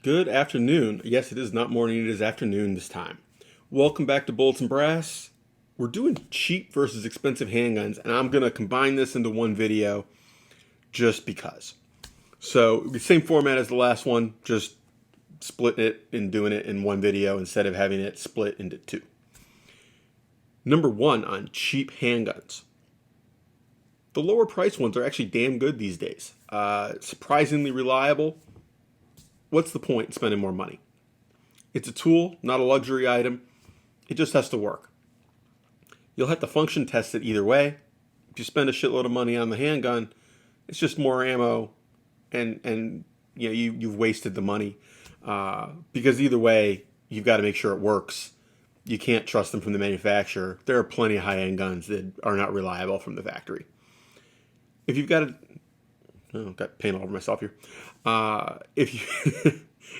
Good afternoon. Yes, it is not morning, it is afternoon this time. Welcome back to Bullets and Brass. We're doing cheap versus expensive handguns, and I'm going to combine this into one video just because. So, the same format as the last one, just splitting it and doing it in one video instead of having it split into two. Number one on cheap handguns. The lower price ones are actually damn good these days. Surprisingly reliable. What's the point in spending more money? It's a tool, not a luxury item. It just has to work. You'll have to function test it either way. If you spend a shitload of money on the handgun, it's just more ammo, and you've wasted the money because either way you've got to make sure it works. You can't trust them from the manufacturer. There are plenty of high-end guns that are not reliable from the factory. If you've got got paint all over myself here. If you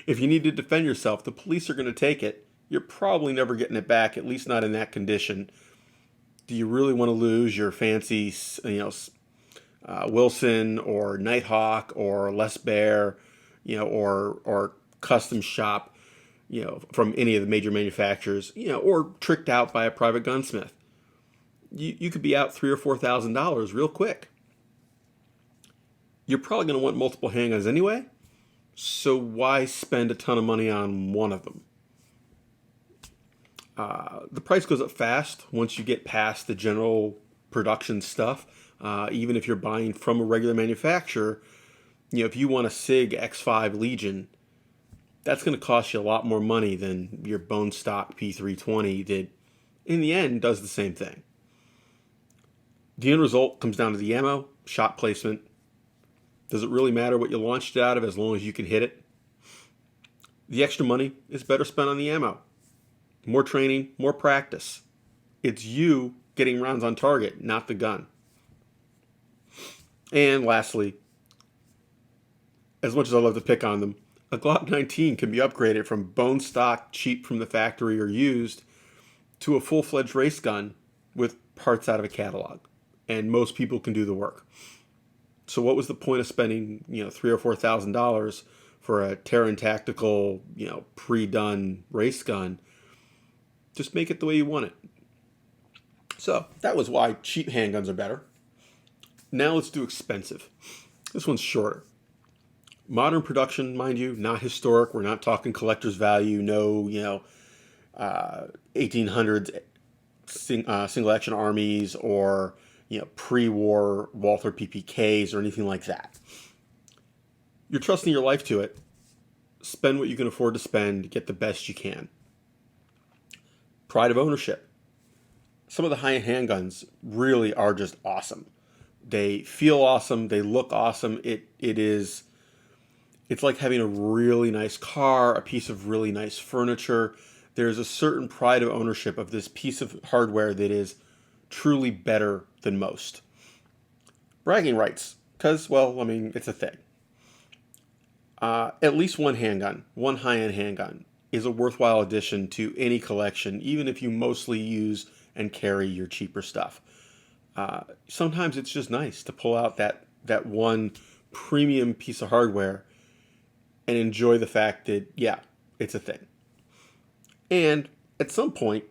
if you need to defend yourself, the police are going to take it. You're probably never getting it back, at least not in that condition. Do you really want to lose your fancy, Wilson or Nighthawk or Les Bear, or custom shop, from any of the major manufacturers, or tricked out by a private gunsmith? You could be out $3,000 or $4,000 real quick. You're probably going to want multiple handguns anyway, so why spend a ton of money on one of them? The price goes up fast once you get past the general production stuff. Even if you're buying from a regular manufacturer, if you want a SIG X5 Legion, that's going to cost you a lot more money than your bone stock P320 that, in the end, does the same thing. The end result comes down to the ammo, shot placement. Does it really matter what you launched it out of as long as you can hit it? The extra money is better spent on the ammo. More training, more practice. It's you getting rounds on target, not the gun. And lastly, as much as I love to pick on them, a Glock 19 can be upgraded from bone stock, cheap from the factory or used, to a full-fledged race gun with parts out of a catalog. And most people can do the work. So what was the point of spending, $3,000 or $4,000 for a Terran Tactical, pre-done race gun? Just make it the way you want it. So that was why cheap handguns are better. Now let's do expensive. This one's shorter. Modern production, mind you, not historic. We're not talking collector's value. No, 1800s single action armies or pre-war Walther PPKs or anything like that. You're trusting your life to it. Spend what you can afford to spend. Get the best you can. Pride of ownership. Some of the high-end handguns really are just awesome. They feel awesome. They look awesome. It's like having a really nice car, a piece of really nice furniture. There's a certain pride of ownership of this piece of hardware that is truly better than most. Bragging rights, because, it's a thing. At least one handgun, one high-end handgun, is a worthwhile addition to any collection, even if you mostly use and carry your cheaper stuff. Sometimes it's just nice to pull out that one premium piece of hardware and enjoy the fact that, it's a thing. And at some point,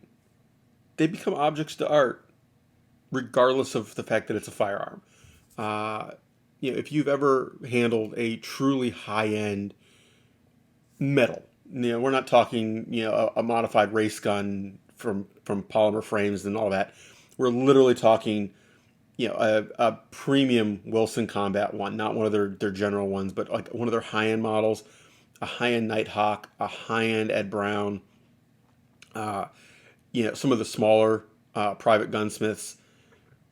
they become objects to art, regardless of the fact that it's a firearm. If you've ever handled a truly high-end metal, we're not talking, a modified race gun from polymer frames and all that. We're literally talking, a premium Wilson Combat one, not one of their general ones, but like one of their high-end models, a high-end Nighthawk, a high-end Ed Brown, some of the smaller private gunsmiths.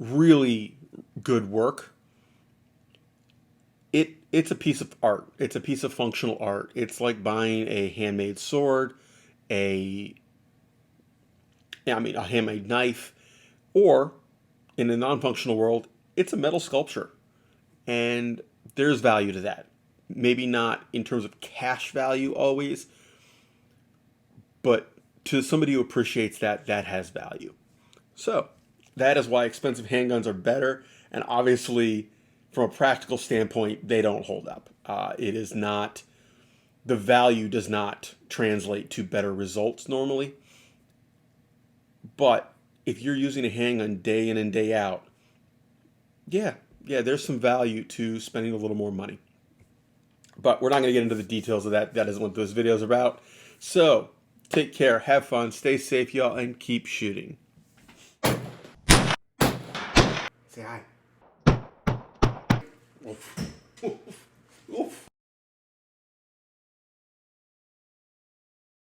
Really good work. It's a piece of art. It's a piece of functional art. It's like buying a handmade sword, a handmade knife, or in a non-functional world, it's a metal sculpture. And there's value to that. Maybe not in terms of cash value always, but to somebody who appreciates that has value. So that is why expensive handguns are better, and obviously, from a practical standpoint, they don't hold up. It is not the value does not translate to better results normally. But if you're using a handgun day in and day out, yeah, there's some value to spending a little more money. But we're not going to get into the details of that. That isn't what this video is about. So, take care, have fun, stay safe, y'all, and keep shooting. Say hi. Oof. Oof. Oof.